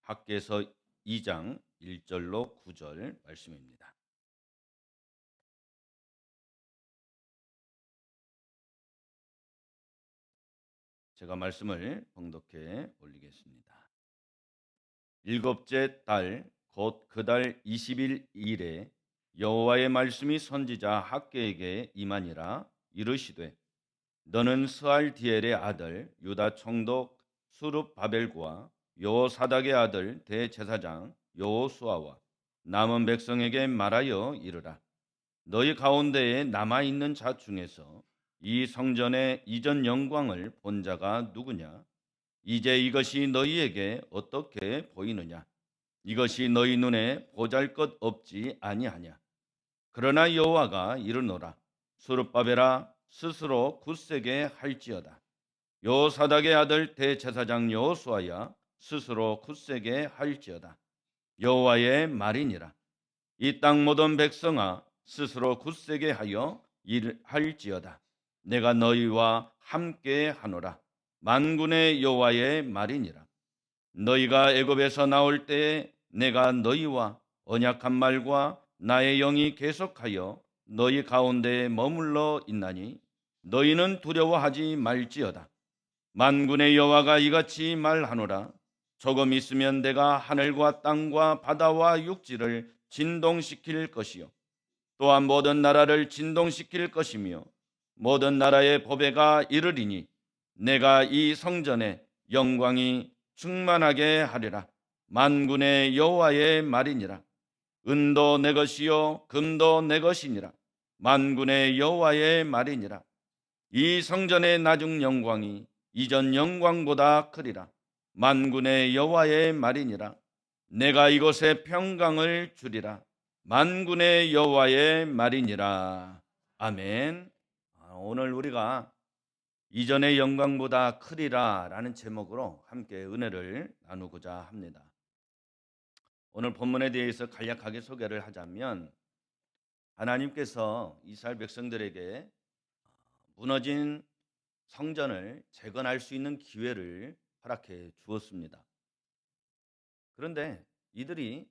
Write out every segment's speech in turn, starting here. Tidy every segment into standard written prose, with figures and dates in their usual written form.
학개서 2장 1절로 9절 말씀입니다. 제가 말씀을 봉독해 올리겠습니다. 일곱째 달 곧 그 달 20일 일에 여호와의 말씀이 선지자 학개에게 임하니라. 이르시되 너는 스알디엘의 아들 유다 총독 수룹바벨과 여호사닥의 아들 대제사장 여호수아와 남은 백성에게 말하여 이르라. 너희 가운데에 남아 있는 자 중에서 이 성전의 이전 영광을 본 자가 누구냐? 이제 이것이 너희에게 어떻게 보이느냐? 이것이 너희 눈에 보잘것 없지 아니하냐? 그러나 여호와가 이르노라. 수룹바벨아, 스스로 굳세게 할지어다. 여호사닥의 아들 대제사장 여호수아야, 스스로 굳세게 할지어다. 여호와의 말이니라. 이 땅 모든 백성아, 스스로 굳세게 하여 일할지어다. 내가 너희와 함께 하노라. 만군의 여호와의 말이니라. 너희가 애굽에서 나올 때에 내가 너희와 언약한 말과 나의 영이 계속하여 너희 가운데에 머물러 있나니 너희는 두려워하지 말지어다. 만군의 여호와가 이같이 말하노라. 조금 있으면 내가 하늘과 땅과 바다와 육지를 진동시킬 것이요 또한 모든 나라를 진동시킬 것이며 모든 나라의 보배가 이르리니 내가 이 성전에 영광이 충만하게 하리라. 만군의 여호와의 말이니라. 은도 내 것이요 금도 내 것이니라. 만군의 여호와의 말이니라. 이 성전의 나중 영광이 이전 영광보다 크리라. 만군의 여호와의 말이니라. 내가 이곳에 평강을 주리라. 만군의 여호와의 말이니라. 아멘. 오늘 우리가 이전의 영광보다 크리라 라는 제목으로 함께 은혜를 나누고자 합니다. 오늘 본문에 대해서 간략하게 소개를 하자면, 하나님께서 이스라엘 백성들에게 무너진 성전을 재건할 수 있는 기회를 허락해 주었습니다. 그런데 이들이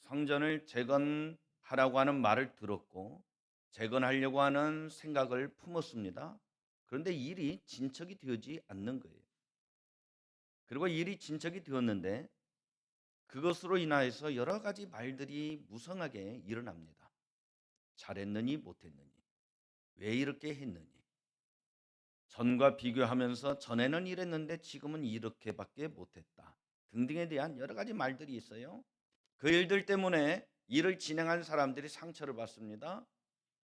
성전을 재건하라고 하는 말을 들었고 재건하려고 하는 생각을 품었습니다. 그런데 일이 진척이 되지 않는 거예요. 그리고 일이 진척이 되었는데 그것으로 인하여서 여러 가지 말들이 무성하게 일어납니다. 잘했느니 못했느니, 왜 이렇게 했느니, 전과 비교하면서 전에는 이랬는데 지금은 이렇게밖에 못했다 등등에 대한 여러 가지 말들이 있어요. 그 일들 때문에 일을 진행한 사람들이 상처를 받습니다.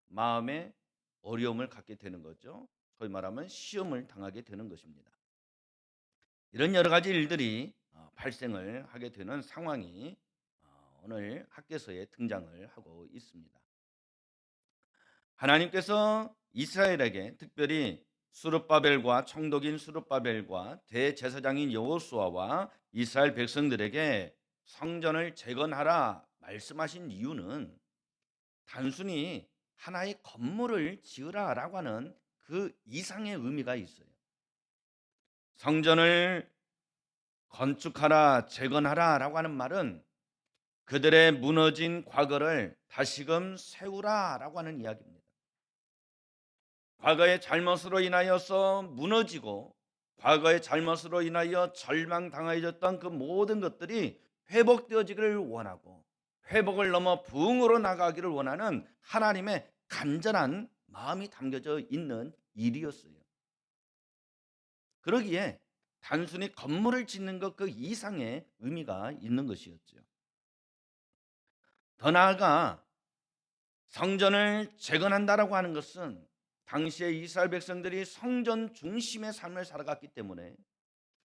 마음에 어려움을 갖게 되는 거죠. 소위 말하면 시험을 당하게 되는 것입니다. 이런 여러 가지 일들이 발생을 하게 되는 상황이 오늘 학개서에 등장을 하고 있습니다. 하나님께서 이스라엘에게 특별히 수룹바벨과 총독인 수룹바벨과 대제사장인 여호수아와 이스라엘 백성들에게 성전을 재건하라 말씀하신 이유는 단순히 하나의 건물을 지으라라고 하는 그 이상의 의미가 있어요. 성전을 건축하라, 재건하라라고 하는 말은 그들의 무너진 과거를 다시금 세우라라고 하는 이야기입니다. 과거의 잘못으로 인하여서 무너지고 과거의 잘못으로 인하여 절망당하였던 그 모든 것들이 회복되어지기를 원하고 회복을 넘어 부흥으로 나가기를 원하는 하나님의 간절한 마음이 담겨져 있는 일이었어요. 그러기에 단순히 건물을 짓는 것 그 이상의 의미가 있는 것이었죠. 더 나아가 성전을 재건한다라고 하는 것은 당시에 이스라엘 백성들이 성전 중심의 삶을 살아갔기 때문에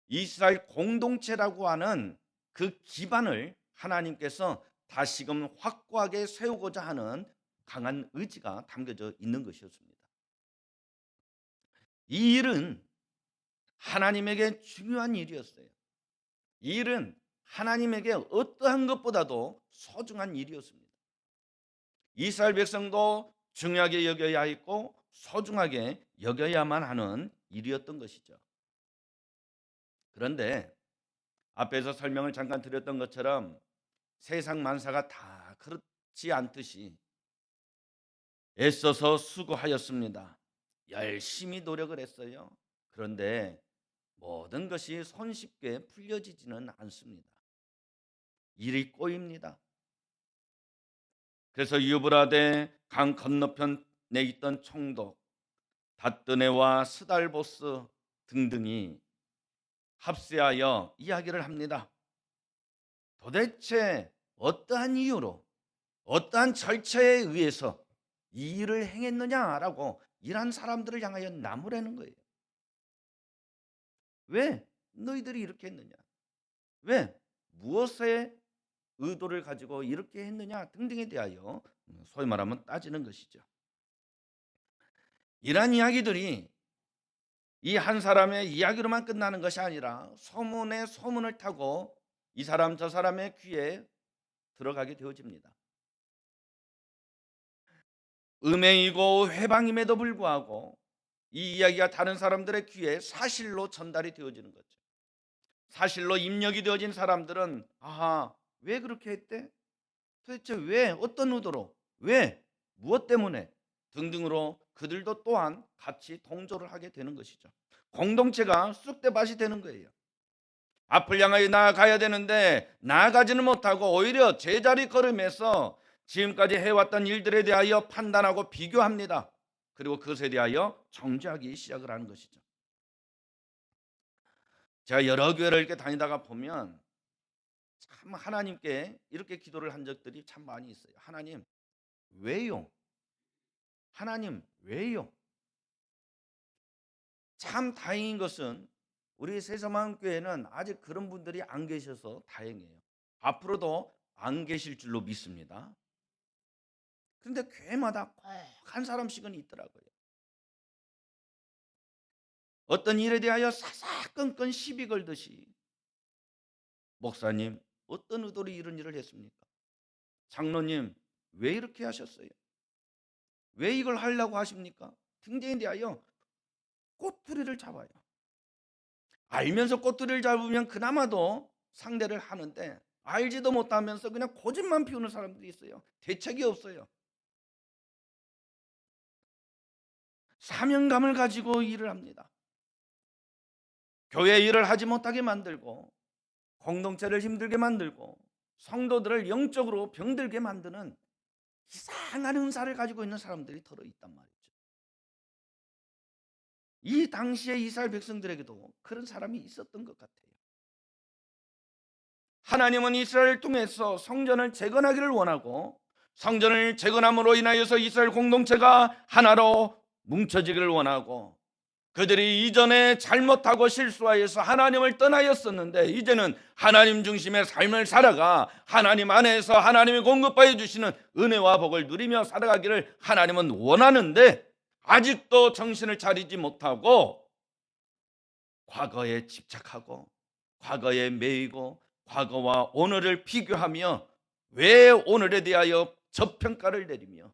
이스라엘 공동체라고 하는 그 기반을 하나님께서 다시금 확고하게 세우고자 하는 강한 의지가 담겨져 있는 것이었습니다. 이 일은 하나님에게 중요한 일이었어요. 이 일은 하나님에게 어떠한 것보다도 소중한 일이었습니다. 이스라엘 백성도 중요하게 여겨야 했고 소중하게 여겨야만 하는 일이었던 것이죠. 그런데 앞에서 설명을 잠깐 드렸던 것처럼 세상 만사가 다 그렇지 않듯이 애써서 수고하였습니다. 열심히 노력을 했어요. 그런데 모든 것이 손쉽게 풀려지지는 않습니다. 일이 꼬입니다. 그래서 유브라데 강 건너편에 있던 총독 다뜨네와 스달보스 등등이 합세하여 이야기를 합니다. 도대체 어떠한 이유로, 어떠한 절차에 의해서 이 일을 행했느냐라고 일한 사람들을 향하여 나무라는 거예요. 왜 너희들이 이렇게 했느냐? 왜 무엇의 의도를 가지고 이렇게 했느냐 등등에 대하여 소위 말하면 따지는 것이죠. 이러한 이야기들이 이 한 사람의 이야기로만 끝나는 것이 아니라 소문에 소문을 타고 이 사람 저 사람의 귀에 들어가게 되어집니다. 음행이고 회방임에도 불구하고 이 이야기가 다른 사람들의 귀에 사실로 전달이 되어지는 거죠. 사실로 입력이 되어진 사람들은 아하, 왜 그렇게 했대? 도대체 왜? 어떤 의도로? 왜? 무엇 때문에? 등등으로 그들도 또한 같이 동조를 하게 되는 것이죠. 공동체가 쑥대밭이 되는 거예요. 앞을 향하여 나아가야 되는데 나아가지는 못하고 오히려 제자리 걸음에서 지금까지 해왔던 일들에 대하여 판단하고 비교합니다. 그리고 그것에 대하여 정죄하기 시작을 하는 것이죠. 제가 여러 교회를 이렇게 다니다가 보면 참 하나님께 이렇게 기도를 한 적들이 참 많이 있어요. 하나님 왜요? 하나님 왜요? 참 다행인 것은 우리 새서마음교회는 아직 그런 분들이 안 계셔서 다행이에요. 앞으로도 안 계실 줄로 믿습니다. 그런데 교회마다 꼭 한 사람씩은 있더라고요. 어떤 일에 대하여 사사건건 시비 걸듯이 목사님 어떤 의도로 이런 일을 했습니까? 장로님 왜 이렇게 하셨어요? 왜 이걸 하려고 하십니까? 등등에 대하여 꼬투리를 잡아요. 알면서 꼬투리를 잡으면 그나마도 상대를 하는데 알지도 못하면서 그냥 고집만 피우는 사람들이 있어요. 대책이 없어요. 사명감을 가지고 일을 합니다. 교회 일을 하지 못하게 만들고 공동체를 힘들게 만들고 성도들을 영적으로 병들게 만드는 이상한 은사를 가지고 있는 사람들이 더러 있단 말이죠. 이 당시에 이스라엘 백성들에게도 그런 사람이 있었던 것 같아요. 하나님은 이스라엘을 통해서 성전을 재건하기를 원하고 성전을 재건함으로 인하여서 이스라엘 공동체가 하나로 뭉쳐지기를 원하고 그들이 이전에 잘못하고 실수하여서 하나님을 떠나였었는데 이제는 하나님 중심의 삶을 살아가 하나님 안에서 하나님이 공급하여 주시는 은혜와 복을 누리며 살아가기를 하나님은 원하는데 아직도 정신을 차리지 못하고 과거에 집착하고 과거에 매이고 과거와 오늘을 비교하며 왜 오늘에 대하여 저평가를 내리며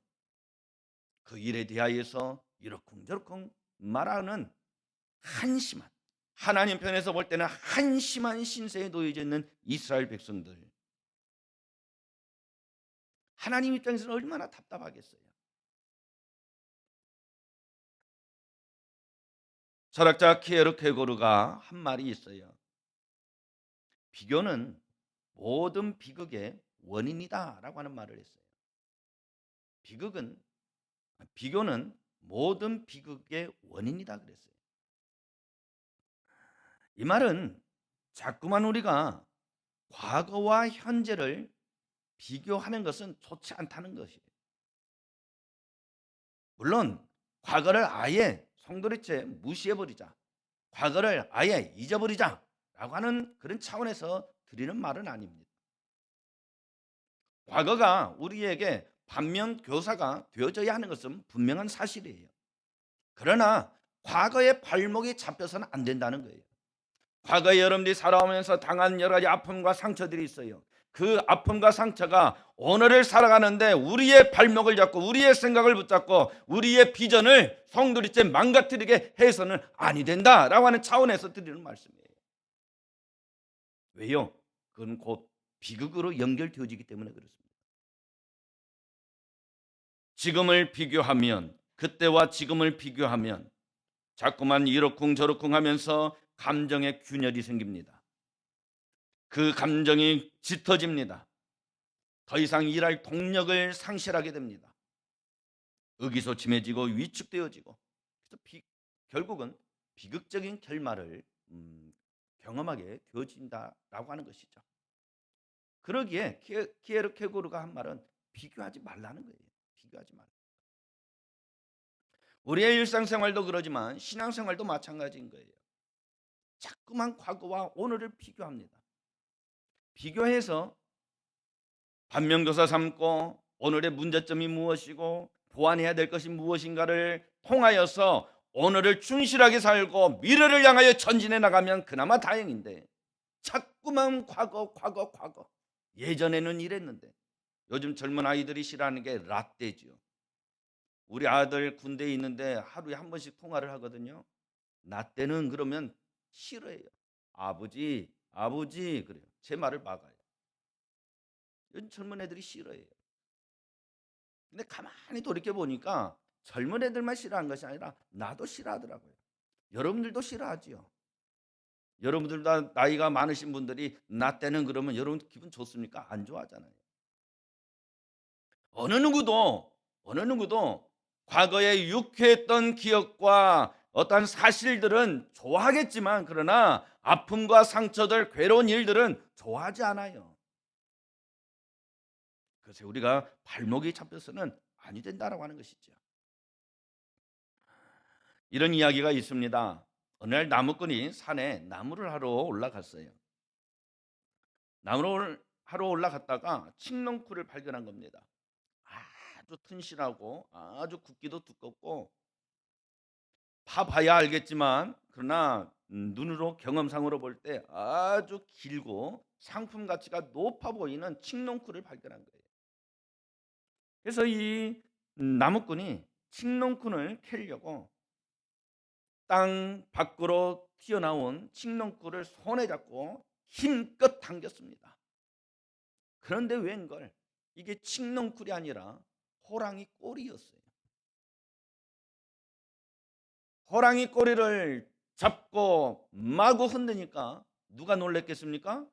그 일에 대하여서 이러쿵저러쿵 말하는 한심한, 하나님 편에서 볼 때는 한심한 신세에 놓여져 있는 이스라엘 백성들, 하나님 입장에서는 얼마나 답답하겠어요. 철학자 키에르케고르가 한 말이 있어요. 비교는 모든 비극의 원인이다 라고 하는 말을 했어요. 비교는 모든 비극의 원인이다 그랬어요. 이 말은 자꾸만 우리가 과거와 현재를 비교하는 것은 좋지 않다는 것이에요. 물론 과거를 아예 송두리째 무시해버리자, 과거를 아예 잊어버리자 라고 하는 그런 차원에서 드리는 말은 아닙니다. 과거가 우리에게 반면교사가 되어져야 하는 것은 분명한 사실이에요. 그러나 과거의 발목이 잡혀서는 안 된다는 거예요. 과거에 여러분들이 살아오면서 당한 여러 가지 아픔과 상처들이 있어요. 그 아픔과 상처가 오늘을 살아가는데 우리의 발목을 잡고 우리의 생각을 붙잡고 우리의 비전을 송두리째 망가뜨리게 해서는 아니 된다라고 하는 차원에서 드리는 말씀이에요. 왜요? 그건 곧 비극으로 연결되어지기 때문에 그렇습니다. 지금을 비교하면, 그때와 지금을 비교하면 자꾸만 이러쿵저러쿵 하면서 감정의 균열이 생깁니다. 그 감정이 짙어집니다. 더 이상 일할 동력을 상실하게 됩니다. 의기소침해지고 위축되어지고, 그래서 결국은 비극적인 결말을 경험하게 되어진다라고 하는 것이죠. 그러기에 키에르케고르가 한 말은 비교하지 말라는 거예요. 비교하지 말라. 우리의 일상생활도 그러지만 신앙생활도 마찬가지인 거예요. 자꾸만 과거와 오늘을 비교합니다. 비교해서 반면교사 삼고 오늘의 문제점이 무엇이고 보완해야 될 것이 무엇인가를 통하여서 오늘을 충실하게 살고 미래를 향하여 전진해 나가면 그나마 다행인데, 자꾸만 과거 예전에는 이랬는데. 요즘 젊은 아이들이 싫어하는 게 라떼지요. 우리 아들 군대에 있는데 하루에 한 번씩 통화를 하거든요. 나 때는 그러면 싫어해요. 아버지 그래요. 제 말을 막아요. 요즘 젊은 애들이 싫어해요. 근데 가만히 돌이켜 보니까 젊은 애들만 싫어하는 것이 아니라 나도 싫어하더라고요. 여러분들도 싫어하지요. 여러분들도 나이가 많으신 분들이 나 때는 그러면 여러분 기분 좋습니까? 안 좋아하잖아요. 어느 누구도 과거에 유쾌했던 기억과 어떠한 사실들은 좋아하겠지만, 그러나 아픔과 상처들, 괴로운 일들은 좋아하지 않아요. 그래서 우리가 발목이 잡혀서는 아니 된다라고 하는 것이죠. 이런 이야기가 있습니다. 어느 날 나무꾼이 산에 나무를 하러 올라갔어요. 나무를 하러 올라갔다가 칡농쿨을 발견한 겁니다. 아주 튼실하고 아주 굵기도 두껍고, 봐봐야 알겠지만 그러나 눈으로 경험상으로 볼 때 아주 길고 상품 가치가 높아 보이는 칡농쿨을 발견한 거예요. 그래서 이 나무꾼이 칡농쿨을 캐려고 땅 밖으로 튀어나온 칡농쿨을 손에 잡고 힘껏 당겼습니다. 그런데 웬걸, 이게 칡농쿨이 아니라 호랑이 꼬리였어요. 호랑이 꼬리를 잡고 마구 흔드니까 누가 놀랬겠습니까?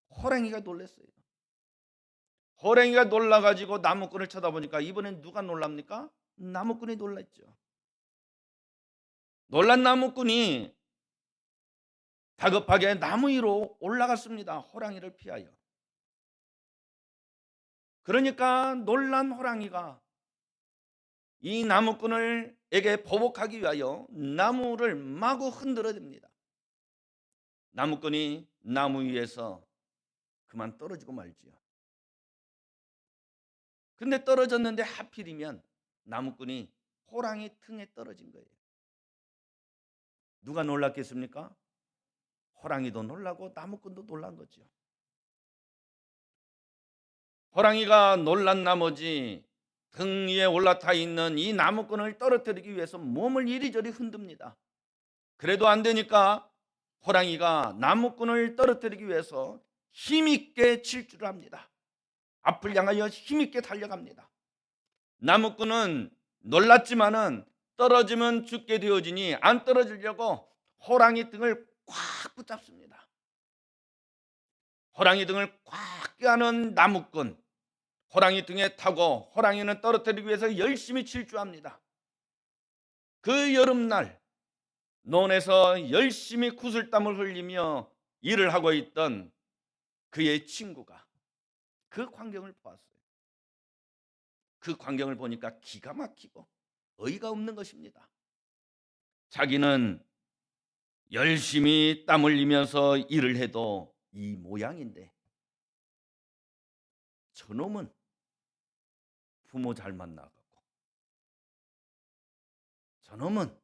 호랑이가 놀랐어요. 호랑이가 놀라가지고 나무꾼을 쳐다보니까 이번엔 누가 놀랍니까? 나무꾼이 놀랐죠. 놀란 나무꾼이 다급하게 나무 위로 올라갔습니다. 호랑이를 피하여. 그러니까 놀란 호랑이가 이 나무꾼에게 보복하기 위하여 나무를 마구 흔들어댑니다. 나무꾼이 나무 위에서 그만 떨어지고 말지요. 근데 떨어졌는데 하필이면 나무꾼이 호랑이 등에 떨어진 거예요. 누가 놀랐겠습니까? 호랑이도 놀라고 나무꾼도 놀란 거죠. 호랑이가 놀란 나머지 등 위에 올라타 있는 이 나무꾼을 떨어뜨리기 위해서 몸을 이리저리 흔듭니다. 그래도 안 되니까 호랑이가 나무꾼을 떨어뜨리기 위해서 힘있게 질주를 합니다. 앞을 향하여 힘있게 달려갑니다. 나무꾼은 놀랐지만은 떨어지면 죽게 되어지니 안 떨어지려고 호랑이 등을 꽉 붙잡습니다. 호랑이 등을 꽉 껴안은 나무꾼, 호랑이 등에 타고 호랑이는 떨어뜨리기 위해서 열심히 질주합니다. 그 여름날 논에서 열심히 구슬땀을 흘리며 일을 하고 있던 그의 친구가 그 광경을 보았어요. 그 광경을 보니까 기가 막히고 어이가 없는 것입니다. 자기는 열심히 땀 흘리면서 일을 해도 이 모양인데, 저놈은 부모 잘 만나고, 저놈은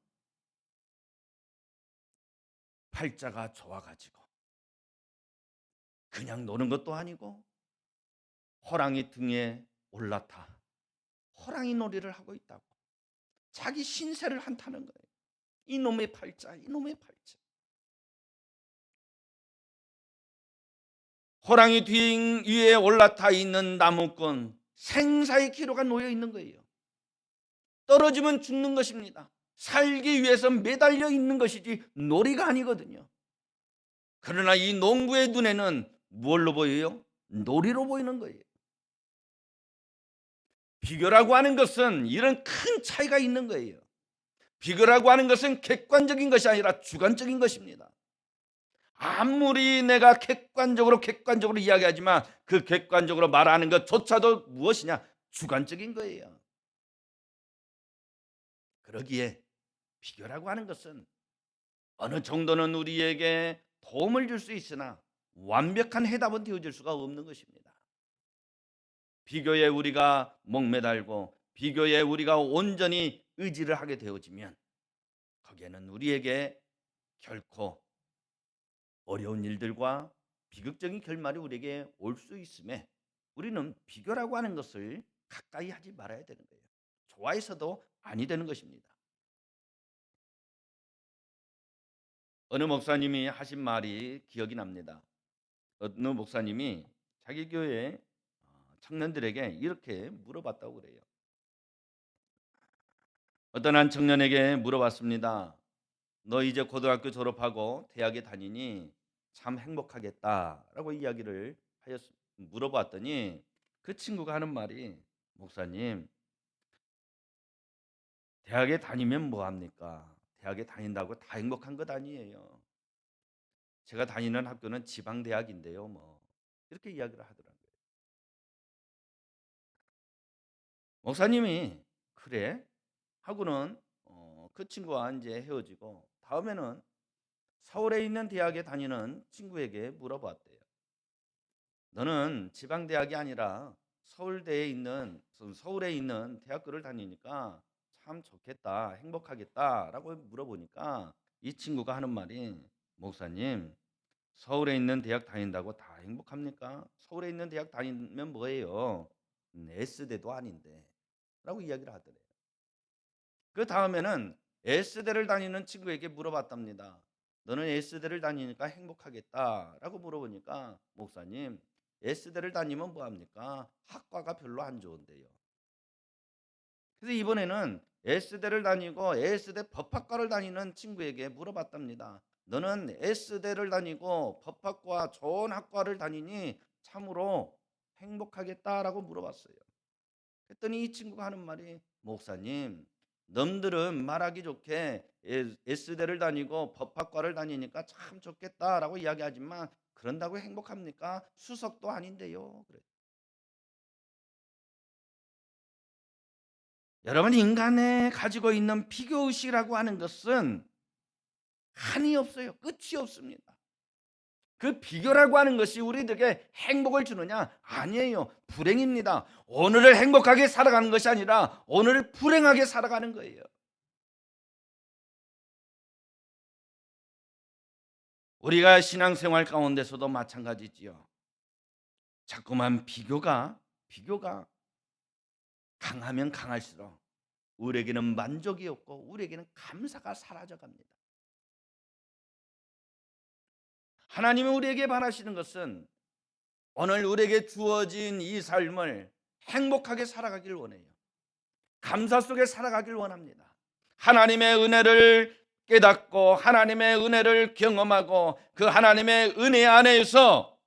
팔자가 좋아가지고 그냥 노는 것도 아니고 호랑이 등에 올라타 호랑이 놀이를 하고 있다고 자기 신세를 한타는 거예요. 이놈의 팔자. 호랑이 뒤 위에 올라타 있는 나무꾼, 생사의 기로가 놓여 있는 거예요. 떨어지면 죽는 것입니다. 살기 위해서 매달려 있는 것이지 놀이가 아니거든요. 그러나 이 농부의 눈에는 뭘로 보여요? 놀이로 보이는 거예요. 비교라고 하는 것은 이런 큰 차이가 있는 거예요. 비교라고 하는 것은 객관적인 것이 아니라 주관적인 것입니다. 아무리 내가 객관적으로 이야기하지만 그 객관적으로 말하는 것조차도 무엇이냐? 주관적인 거예요. 그러기에 비교라고 하는 것은 어느 정도는 우리에게 도움을 줄 수 있으나 완벽한 해답은 되어줄 수가 없는 것입니다. 비교에 우리가 목매달고 비교에 우리가 온전히 의지를 하게 되어지면 거기에는 우리에게 결코 어려운 일들과 비극적인 결말이 우리에게 올 수 있음에 우리는 비교라고 하는 것을 가까이 하지 말아야 되는 거예요. 좋아해서도 아니 되는 것입니다. 어느 목사님이 하신 말이 기억이 납니다. 어느 목사님이 자기 교회 청년들에게 이렇게 물어봤다고 그래요. 어떤 한 청년에게 물어봤습니다. 너 이제 고등학교 졸업하고 대학에 다니니 참 행복하겠다라고 이야기를 물어봤더니 그 친구가 하는 말이 목사님, 대학에 다니면 뭐 합니까? 대학에 다닌다고 다 행복한 것 아니에요. 제가 다니는 학교는 지방 대학인데요, 뭐 이렇게 이야기를 하더라고요. 목사님이 그래? 하고는 그 친구와 이제 헤어지고 다음에는 서울에 있는 대학에 다니는 친구에게 물어봤대요. 너는 지방 대학이 아니라 서울에 있는 대학교를 다니니까 참 좋겠다, 행복하겠다라고 물어보니까 이 친구가 하는 말이 목사님, 서울에 있는 대학 다닌다고 다 행복합니까? 서울에 있는 대학 다니면 뭐예요? S대도 아닌데 라고 이야기를 하더래요. 그 다음에는 S대를 다니는 친구에게 물어봤답니다. 너는 S대를 다니니까 행복하겠다라고 물어보니까 목사님, S대를 다니면 뭐합니까? 학과가 별로 안 좋은데요. 그래서 이번에는 S대를 다니고 S대 법학과를 다니는 친구에게 물어봤답니다. 너는 S대를 다니고 법학과 좋은 학과를 다니니 참으로 행복하겠다라고 물어봤어요. 그랬더니 이 친구가 하는 말이 목사님, 넘들은 말하기 좋게 S대를 다니고 법학과를 다니니까 참 좋겠다라고 이야기하지만 그런다고 행복합니까? 수석도 아닌데요. 그래. 여러분, 인간에 가지고 있는 비교의식이라고 하는 것은 한이 없어요. 끝이 없습니다. 그 비교라고 하는 것이 우리들에게 행복을 주느냐? 아니에요. 불행입니다. 오늘을 행복하게 살아가는 것이 아니라 오늘을 불행하게 살아가는 거예요. 우리가 신앙생활 가운데서도 마찬가지지요. 자꾸만 비교가 강하면 강할수록 우리에게는 만족이 없고 우리에게는 감사가 사라져 갑니다. 하나님은 우리에게 바라시는 것은 오늘 우리에게 주어진 이 삶을 행복하게 살아가길 원해요. 감사 속에 살아가길 원합니다. 하나님의 은혜를 깨닫고 하나님의 은혜를 경험하고 그 하나님의 은혜 안에서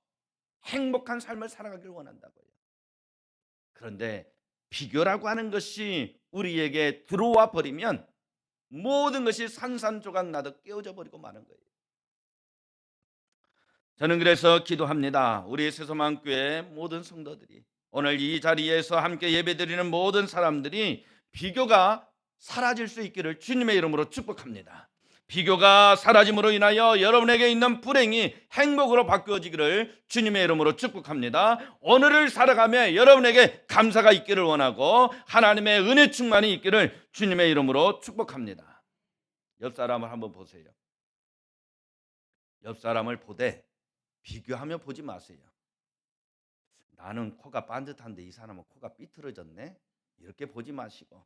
행복한 삶을 살아가길 원한다고요. 그런데 비교라고 하는 것이 우리에게 들어와 버리면 모든 것이 산산조각 나듯 깨어져 버리고 마는 거예요. 저는 그래서 기도합니다. 우리 세소만교회 모든 성도들이 오늘 이 자리에서 함께 예배드리는 모든 사람들이 비교가 사라질 수 있기를 주님의 이름으로 축복합니다. 비교가 사라짐으로 인하여 여러분에게 있는 불행이 행복으로 바뀌어지기를 주님의 이름으로 축복합니다. 오늘을 살아가며 여러분에게 감사가 있기를 원하고 하나님의 은혜 충만이 있기를 주님의 이름으로 축복합니다. 옆 사람을 한번 보세요. 옆 사람을 보되 비교하며 보지 마세요. 나는 코가 반듯한데 이 사람은 코가 삐뚤어졌네. 이렇게 보지 마시고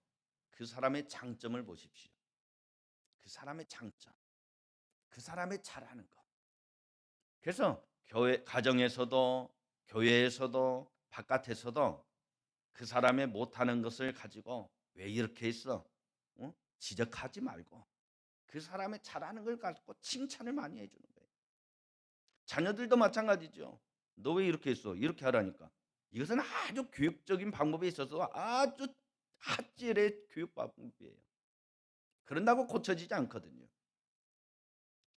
그 사람의 장점을 보십시오. 그 사람의 장점, 그 사람의 잘하는 것. 그래서 교회 가정에서도 교회에서도 바깥에서도 그 사람의 못하는 것을 가지고 왜 이렇게 했어? 어? 지적하지 말고 그 사람의 잘하는 걸 가지고 칭찬을 많이 해주는 거예요. 자녀들도 마찬가지죠. 너 왜 이렇게 했어? 이렇게 하라니까. 이것은 아주 교육적인 방법에 있어서 아주 핫질의 교육 방법이에요. 그런다고 고쳐지지 않거든요.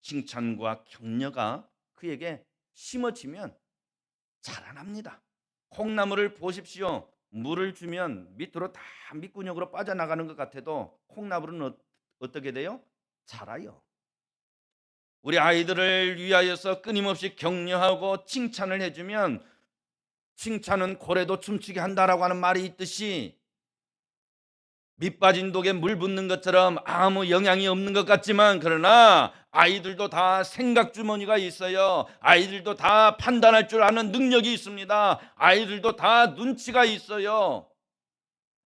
칭찬과 격려가 그에게 심어지면 자라납니다. 콩나물을 보십시오. 물을 주면 밑으로 다 밑구녕으로 빠져나가는 것 같아도 콩나물은 어떻게 돼요? 자라요. 우리 아이들을 위하여서 끊임없이 격려하고 칭찬을 해주면 칭찬은 고래도 춤추게 한다라고 하는 말이 있듯이 밑 빠진 독에 물 붓는 것처럼 아무 영향이 없는 것 같지만 그러나 아이들도 다 생각 주머니가 있어요. 아이들도 다 판단할 줄 아는 능력이 있습니다. 아이들도 다 눈치가 있어요.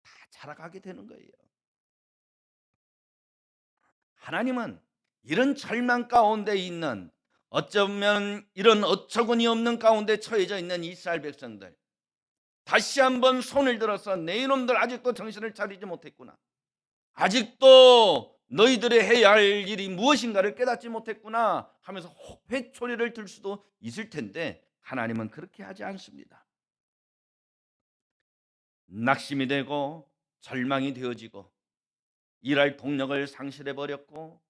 다 자라가게 되는 거예요. 하나님은 이런 절망 가운데 있는 어쩌면 이런 어처구니 없는 가운데 처해져 있는 이스라엘 백성들 다시 한번 손을 들어서 내 이놈들 아직도 정신을 차리지 못했구나. 아직도 너희들이 해야 할 일이 무엇인가를 깨닫지 못했구나 하면서 회초리를 들 수도 있을 텐데 하나님은 그렇게 하지 않습니다. 낙심이 되고 절망이 되어지고 일할 동력을 상실해버렸고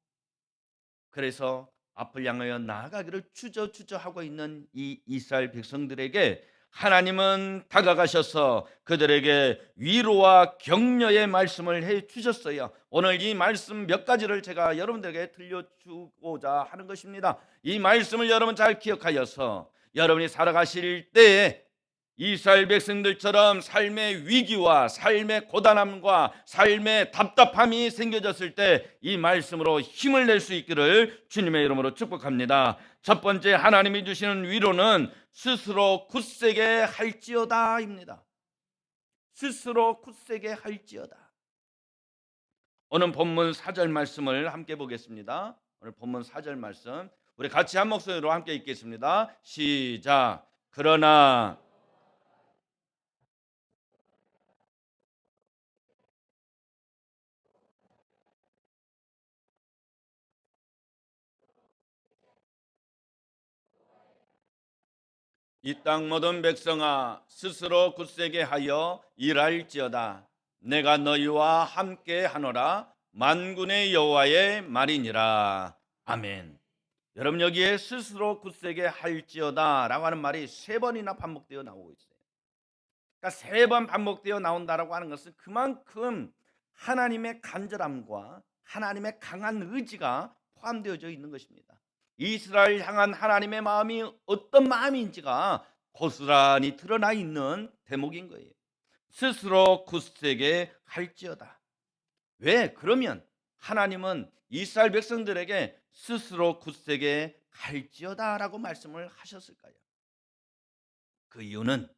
그래서 앞을 향하여 나아가기를 주저하고 있는 이 이스라엘 백성들에게 하나님은 다가가셔서 그들에게 위로와 격려의 말씀을 해 주셨어요. 오늘 이 말씀 몇 가지를 제가 여러분들에게 들려주고자 하는 것입니다. 이 말씀을 여러분 잘 기억하여서 여러분이 살아가실 때에 이스라엘 백성들처럼 삶의 위기와 삶의 고단함과 삶의 답답함이 생겨졌을 때 이 말씀으로 힘을 낼 수 있기를 주님의 이름으로 축복합니다. 첫 번째 하나님이 주시는 위로는 스스로 굳세게 할지어다입니다. 스스로 굳세게 할지어다. 오늘 본문 4절 말씀을 함께 보겠습니다. 오늘 본문 4절 말씀 우리 같이 한 목소리로 함께 읽겠습니다. 시작. 그러나 이 땅 모든 백성아 스스로 굳세게 하여 일할지어다. 내가 너희와 함께 하노라. 만군의 여호와의 말이니라. 아멘. 여러분 여기에 스스로 굳세게 할지어다 라고 하는 말이 세 번이나 반복되어 나오고 있어요. 그러니까 세 번 반복되어 나온다라고 하는 것은 그만큼 하나님의 간절함과 하나님의 강한 의지가 포함되어져 있는 것입니다. 이스라엘 향한 하나님의 마음이 어떤 마음인지가 고스란히 드러나 있는 대목인 거예요. 스스로 굳세게 할지어다. 왜? 그러면 하나님은 이스라엘 백성들에게 스스로 굳세게 할지어다라고 말씀을 하셨을까요? 그 이유는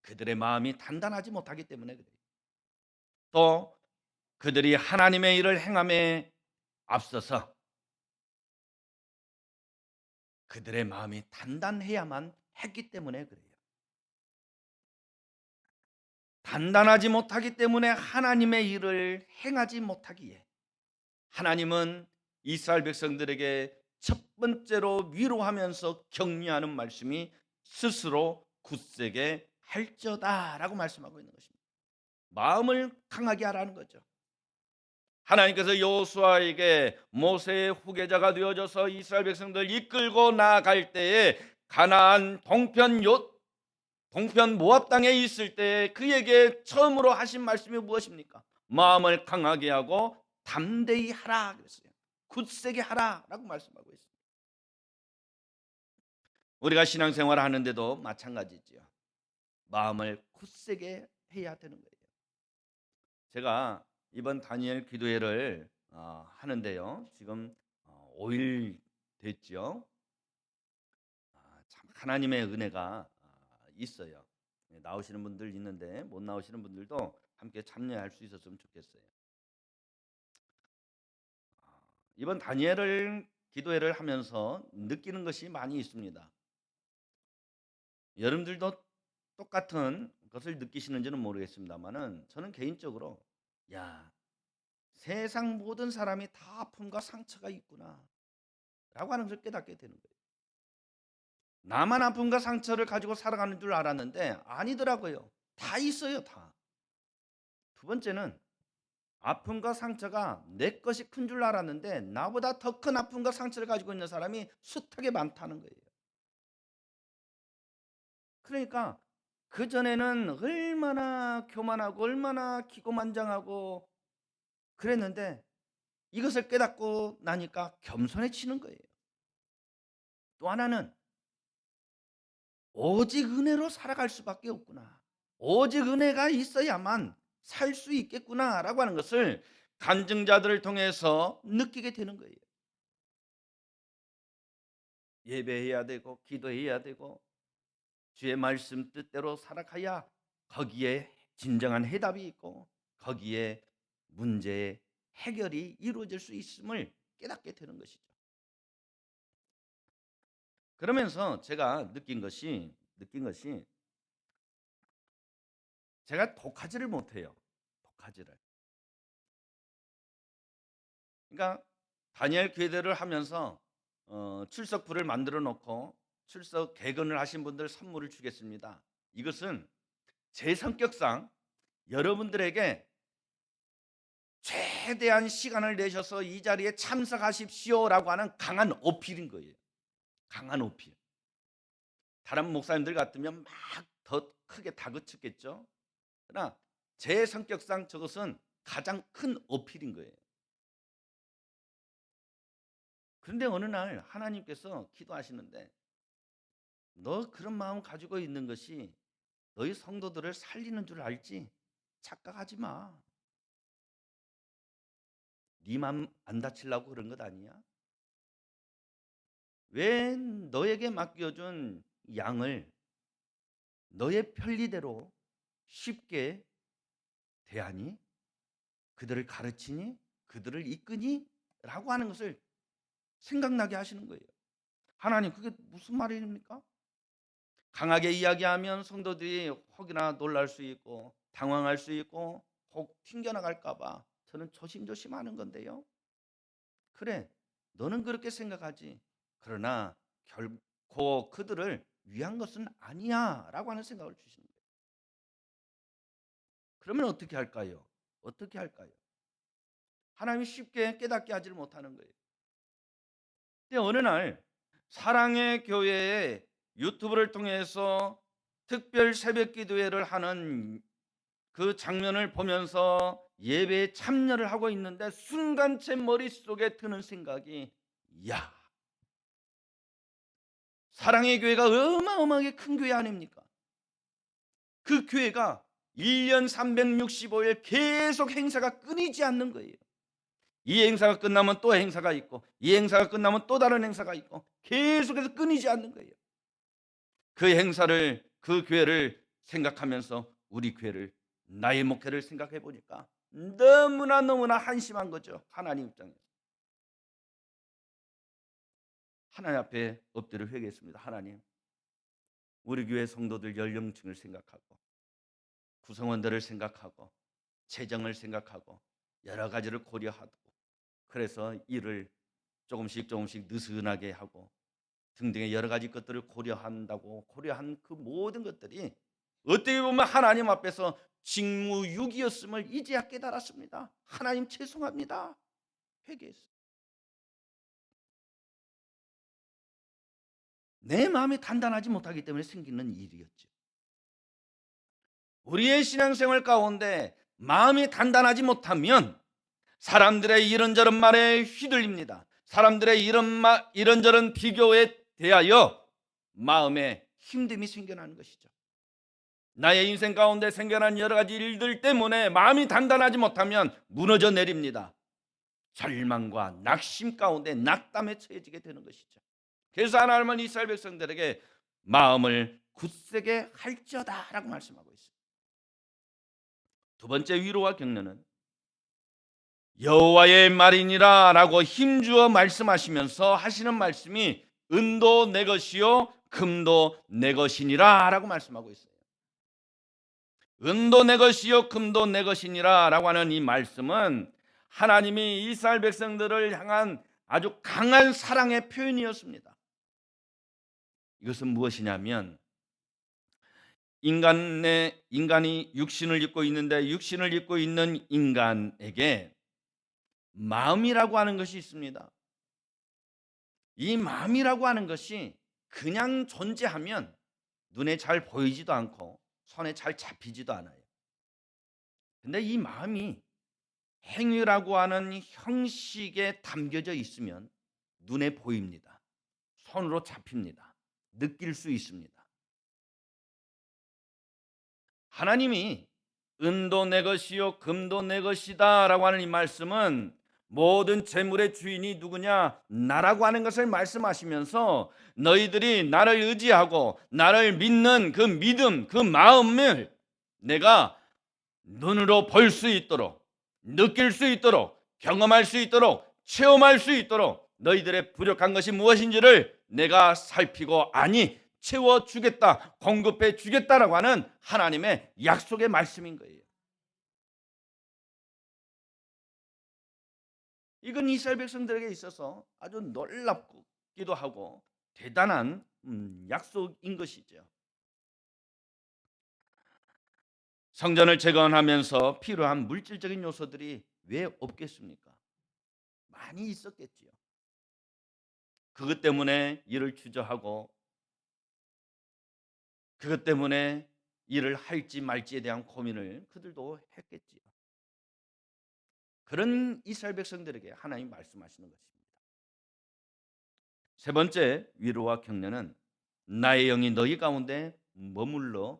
그들의 마음이 단단하지 못하기 때문에 그래요. 또 그들이 하나님의 일을 행함에 앞서서 그들의 마음이 단단해야만 했기 때문에 그래요. 단단하지 못하기 때문에 하나님의 일을 행하지 못하기에 하나님은 이스라엘 백성들에게 첫 번째로 위로하면서 격려하는 말씀이 스스로 굳세게 할지어다라고 말씀하고 있는 것입니다. 마음을 강하게 하라는 거죠. 하나님께서 여호수아에게 모세의 후계자가 되어져서 이스라엘 백성들 이끌고 나아갈 때에 가나안 동편 모압 땅에 있을 때 그에게 처음으로 하신 말씀이 무엇입니까? 마음을 강하게 하고 담대히 하라 그랬어요. 굳세게 하라라고 말씀하고 있습니다. 우리가 신앙생활을 하는데도 마찬가지지요. 마음을 굳세게 해야 되는 거예요. 제가 이번 다니엘 기도회를 하는데요. 지금 5일 됐죠. 참 하나님의 은혜가 있어요. 나오시는 분들 있는데 못 나오시는 분들도 함께 참여할 수 있었으면 좋겠어요. 이번 다니엘을 기도회를 하면서 느끼는 것이 많이 있습니다. 여러분들도 똑같은 것을 느끼시는지는 모르겠습니다만은 저는 개인적으로 야, 세상 모든 사람이 다 아픔과 상처가 있구나 라고 하는 것을 깨닫게 되는 거예요. 나만 아픔과 상처를 가지고 살아가는 줄 알았는데 아니더라고요. 다 있어요, 다. 두 번째는 아픔과 상처가 내 것이 큰 줄 알았는데 나보다 더 큰 아픔과 상처를 가지고 있는 사람이 숱하게 많다는 거예요. 그러니까 그전에는 얼마나 교만하고 얼마나 기고만장하고 그랬는데 이것을 깨닫고 나니까 겸손해지는 거예요. 또 하나는 오직 은혜로 살아갈 수밖에 없구나. 오직 은혜가 있어야만 살 수 있겠구나라고 하는 것을 간증자들을 통해서 느끼게 되는 거예요. 예배해야 되고 기도해야 되고 주의 말씀 뜻대로 살아가야 거기에 진정한 해답이 있고 거기에 문제의 해결이 이루어질 수 있음을 깨닫게 되는 것이죠. 그러면서 제가 느낀 것이 제가 독하지를 못해요. 독하지를. 그러니까 다니엘 괴대를 하면서 출석부를 만들어 놓고 출석 개근을 하신 분들 선물을 주겠습니다. 이것은 제 성격상 여러분들에게 최대한 시간을 내셔서 이 자리에 참석하십시오라고 하는 강한 어필인 거예요. 강한 어필. 다른 목사님들 같으면 막 더 크게 다그쳤겠죠. 그러나 제 성격상 저것은 가장 큰 어필인 거예요. 그런데 어느 날 하나님께서 기도하시는데 너 그런 마음 가지고 있는 것이 너희 성도들을 살리는 줄 알지? 착각하지 마. 네 맘 안 다치려고 그런 것 아니야? 왜 너에게 맡겨준 양을 너의 편리대로 쉽게 대하니? 그들을 가르치니? 그들을 이끄니? 라고 하는 것을 생각나게 하시는 거예요. 하나님 그게 무슨 말입니까? 강하게 이야기하면 성도들이 혹이나 놀랄 수 있고 당황할 수 있고 혹 튕겨나갈까 봐 저는 조심조심하는 건데요. 그래, 너는 그렇게 생각하지. 그러나 결코 그들을 위한 것은 아니야 라고 하는 생각을 주시는 거예요. 그러면 어떻게 할까요? 어떻게 할까요? 하나님이 쉽게 깨닫게 하지를 못하는 거예요. 근데 어느 날 사랑의 교회의 유튜브를 통해서 특별 새벽 기도회를 하는 그 장면을 보면서 예배에 참여를 하고 있는데 순간 제 머릿속에 드는 생각이 야, 사랑의 교회가 어마어마하게 큰 교회 아닙니까? 그 교회가 1년 365일 계속 행사가 끊이지 않는 거예요. 이 행사가 끝나면 또 행사가 있고 이 행사가 끝나면 또 다른 행사가 있고 계속해서 끊이지 않는 거예요. 그 행사를 그 교회를 생각하면서 우리 교회를 나의 목회를 생각해 보니까 너무나 한심한 거죠. 하나님 입장에서. 하나님 앞에 엎드려 회개했습니다. 하나님, 우리 교회 성도들 연령층을 생각하고 구성원들을 생각하고 재정을 생각하고 여러 가지를 고려하고 그래서 일을 조금씩 느슨하게 하고 등등의 여러 가지 것들을 고려한 그 모든 것들이 어떻게 보면 하나님 앞에서 직무유기였음을 이제야 깨달았습니다. 하나님 죄송합니다. 회개했어요. 내 마음이 단단하지 못하기 때문에 생기는 일이었죠. 우리의 신앙생활 가운데 마음이 단단하지 못하면 사람들의 이런저런 말에 휘둘립니다. 사람들의 이런저런 비교에 대하여 마음에 힘듦이 생겨나는 것이죠. 나의 인생 가운데 생겨난 여러 가지 일들 때문에 마음이 단단하지 못하면 무너져 내립니다. 절망과 낙심 가운데 낙담에 처해지게 되는 것이죠. 그래서 하나님은 이스라엘 백성들에게 마음을 굳세게 할지어다라고 말씀하고 있습니다. 두 번째 위로와 격려는 여호와의 말이니라 라고 힘주어 말씀하시면서 하시는 말씀이 은도 내 것이요 금도 내 것이니라 라고 말씀하고 있어요. 은도 내 것이요 금도 내 것이니라 라고 하는 이 말씀은 하나님이 이스라엘 백성들을 향한 아주 강한 사랑의 표현이었습니다. 이것은 무엇이냐면 인간이 육신을 입고 있는데 육신을 입고 있는 인간에게 마음이라고 하는 것이 있습니다. 이 마음이라고 하는 것이 그냥 존재하면 눈에 잘 보이지도 않고 손에 잘 잡히지도 않아요. 근데 이 마음이 행위라고 하는 형식에 담겨져 있으면 눈에 보입니다. 손으로 잡힙니다. 느낄 수 있습니다. 하나님이 은도 내 것이요 금도 내 것이다 라고 하는 이 말씀은 모든 재물의 주인이 누구냐? 나라고 하는 것을 말씀하시면서 너희들이 나를 의지하고 나를 믿는 그 믿음, 그 마음을 내가 눈으로 볼 수 있도록, 느낄 수 있도록, 경험할 수 있도록, 체험할 수 있도록 너희들의 부족한 것이 무엇인지를 내가 살피고 아니 채워주겠다, 공급해 주겠다라고 하는 하나님의 약속의 말씀인 거예요. 이건 이스라엘 백성들에게 있어서 아주 놀랍기도 하고 대단한 약속인 것이죠. 성전을 재건하면서 필요한 물질적인 요소들이 왜 없겠습니까? 많이 있었겠지요. 그것 때문에 일을 주저하고 그것 때문에 일을 할지 말지에 대한 고민을 그들도 했겠지요. 그런 이스라엘 백성들에게 하나님이 말씀하시는 것입니다. 세 번째 위로와 격려는 나의 영이 너희 가운데 머물러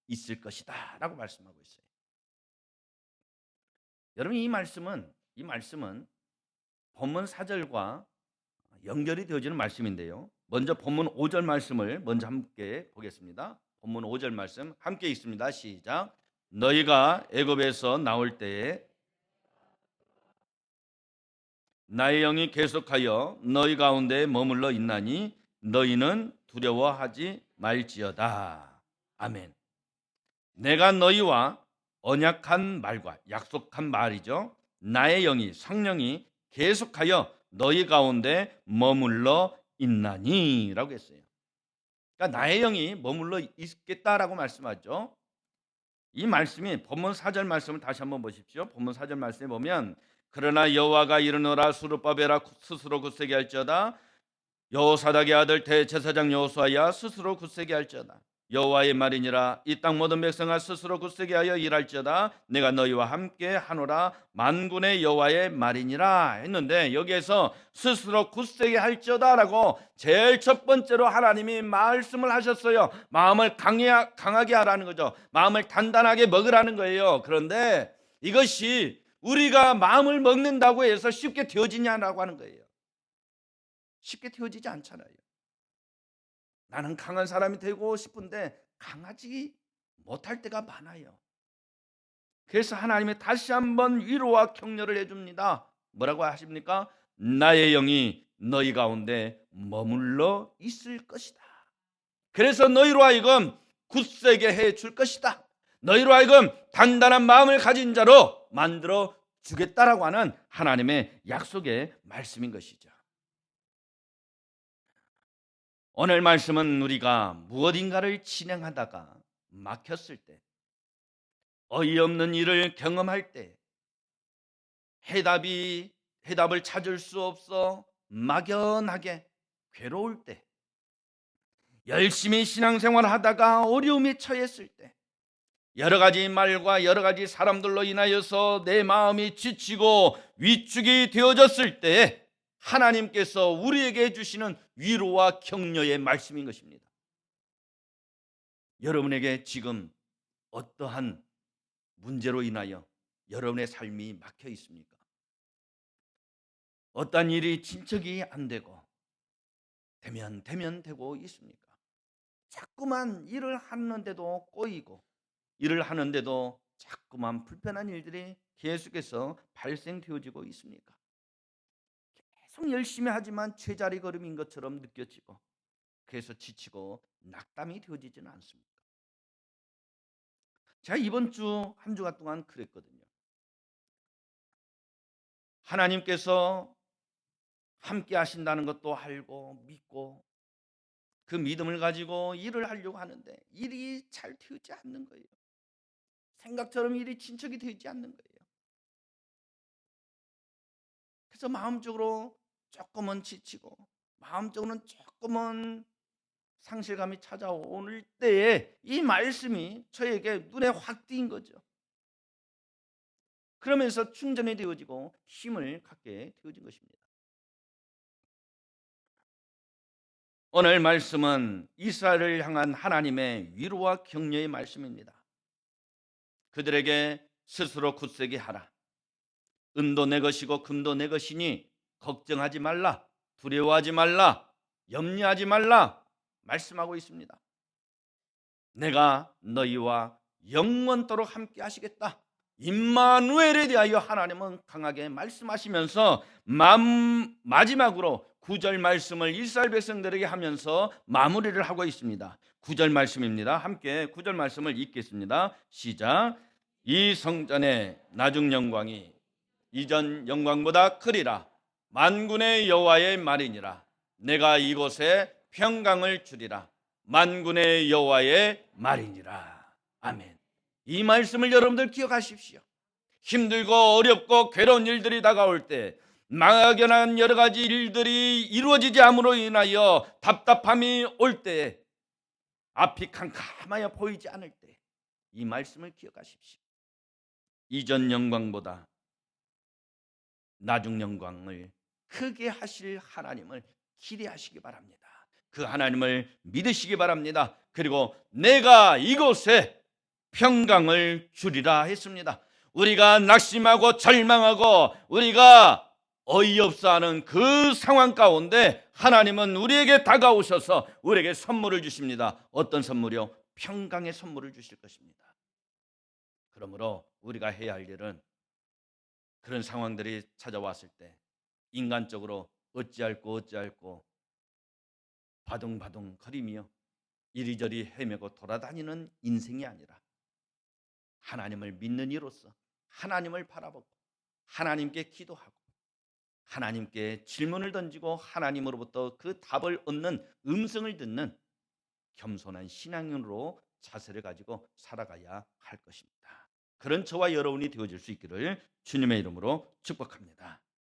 있을 것이다 라고 말씀하고 있어요. 여러분 이 말씀은 본문 4절과 연결이 되어지는 말씀인데요. 먼저 본문 5절 말씀을 먼저 함께 보겠습니다. 본문 5절 말씀 함께 읽습니다. 시작. 너희가 애굽에서 나올 때에 나의 영이 계속하여 너희 가운데 머물러 있나니 너희는 두려워하지 말지어다. 아멘. 내가 너희와 언약한 말과 약속한 말이죠. 나의 영이 성령이 계속하여 너희 가운데 머물러 있나니 라고 했어요. 그러니까 나의 영이 머물러 있겠다라고 말씀하죠. 이 말씀이 본문 4절 말씀을 다시 한번 보십시오. 본문 4절 말씀에 보면 그러나 여호와가 이르노라 수르바벨아 스스로 굳세게 할지어다 여호사닥의 아들 대제사장 여호수아야 스스로 굳세게 할지어다 여호와의 말이니라 이 땅 모든 백성아 스스로 굳세게 하여 일할지어다 내가 너희와 함께 하노라 만군의 여호와의 말이니라 했는데 여기에서 스스로 굳세게 할지어다라고 제일 첫 번째로 하나님이 말씀을 하셨어요. 마음을 강하게 하라는 거죠. 마음을 단단하게 먹으라는 거예요. 그런데 이것이 우리가 마음을 먹는다고 해서 쉽게 되어지냐라고 하는 거예요. 쉽게 되어지지 않잖아요. 나는 강한 사람이 되고 싶은데 강하지 못할 때가 많아요. 그래서 하나님이 다시 한번 위로와 격려를 해줍니다. 뭐라고 하십니까? 나의 영이 너희 가운데 머물러 있을 것이다. 그래서 너희로 하여금 굳세게 해줄 것이다. 너희로 하여금 단단한 마음을 가진 자로 만들어 주겠다라고 하는 하나님의 약속의 말씀인 것이죠. 오늘 말씀은 우리가 무엇인가를 진행하다가 막혔을 때, 어이없는 일을 경험할 때, 해답을 찾을 수 없어 막연하게 괴로울 때, 열심히 신앙생활을 하다가 어려움에 처했을 때, 여러 가지 말과 여러 가지 사람들로 인하여서 내 마음이 지치고 위축이 되어졌을 때 하나님께서 우리에게 해주시는 위로와 격려의 말씀인 것입니다. 여러분에게 지금 어떠한 문제로 인하여 여러분의 삶이 막혀 있습니까? 어떤 일이 진척이 안 되고 되면 되고 있습니까? 자꾸만 일을 하는데도 꼬이고 일을 하는데도 자꾸만 불편한 일들이 계속해서 발생되어지고 있습니까? 계속 열심히 하지만 제자리 걸음인 것처럼 느껴지고 그래서 지치고 낙담이 되어지지는 않습니까? 제가 이번 주 한 주간 동안 그랬거든요. 하나님께서 함께 하신다는 것도 알고 믿고 그 믿음을 가지고 일을 하려고 하는데 일이 잘 되지 않는 거예요. 생각처럼 일이 진척이 되지 않는 거예요. 그래서 마음적으로 조금은 지치고 마음적으로는 조금은 상실감이 찾아오는 때에 이 말씀이 저에게 눈에 확 띈 거죠. 그러면서 충전이 되어지고 힘을 갖게 되어진 것입니다. 오늘 말씀은 이스라엘을 향한 하나님의 위로와 격려의 말씀입니다. 그들에게 스스로 굳세게 하라. 은도 내 것이고 금도 내 것이니 걱정하지 말라. 두려워하지 말라. 염려하지 말라. 말씀하고 있습니다. 내가 너희와 영원토록 함께 하시겠다. 임마누엘에 대하여 하나님은 강하게 말씀하시면서 마지막으로 9절 말씀을 이스라엘 백성들에게 하면서 마무리를 하고 있습니다. 9절 말씀입니다. 함께 9절 말씀을 읽겠습니다. 시작. 이 성전의 나중 영광이 이전 영광보다 크리라. 만군의 여호와의 말이니라. 내가 이곳에 평강을 주리라. 만군의 여호와의 말이니라. 아멘. 이 말씀을 여러분들 기억하십시오. 힘들고 어렵고 괴로운 일들이 다가올 때, 막연한 여러 가지 일들이 이루어지지 않음으로 인하여 답답함이 올 때, 앞이 캄캄하여 보이지 않을 때 이 말씀을 기억하십시오. 이전 영광보다 나중 영광을 크게 하실 하나님을 기대하시기 바랍니다. 그 하나님을 믿으시기 바랍니다. 그리고 내가 이곳에 평강을 주리라 했습니다. 우리가 낙심하고 절망하고 우리가 어이없어하는 그 상황 가운데 하나님은 우리에게 다가오셔서 우리에게 선물을 주십니다. 어떤 선물이요? 평강의 선물을 주실 것입니다. 그러므로 우리가 해야 할 일은 그런 상황들이 찾아왔을 때 인간적으로 어찌할꼬 바둥바둥 거리며 이리저리 헤매고 돌아다니는 인생이 아니라 하나님을 믿는 이로써 하나님을 바라보고 하나님께 기도하고 하나님께 질문을 던지고 하나님으로부터 그 답을 얻는 음성을 듣는 겸손한 신앙으로 자세를 가지고 살아가야 할 것입니다. 그런 저와 여러분이 되어질 수 있기를 주님의 이름으로 축복합니다.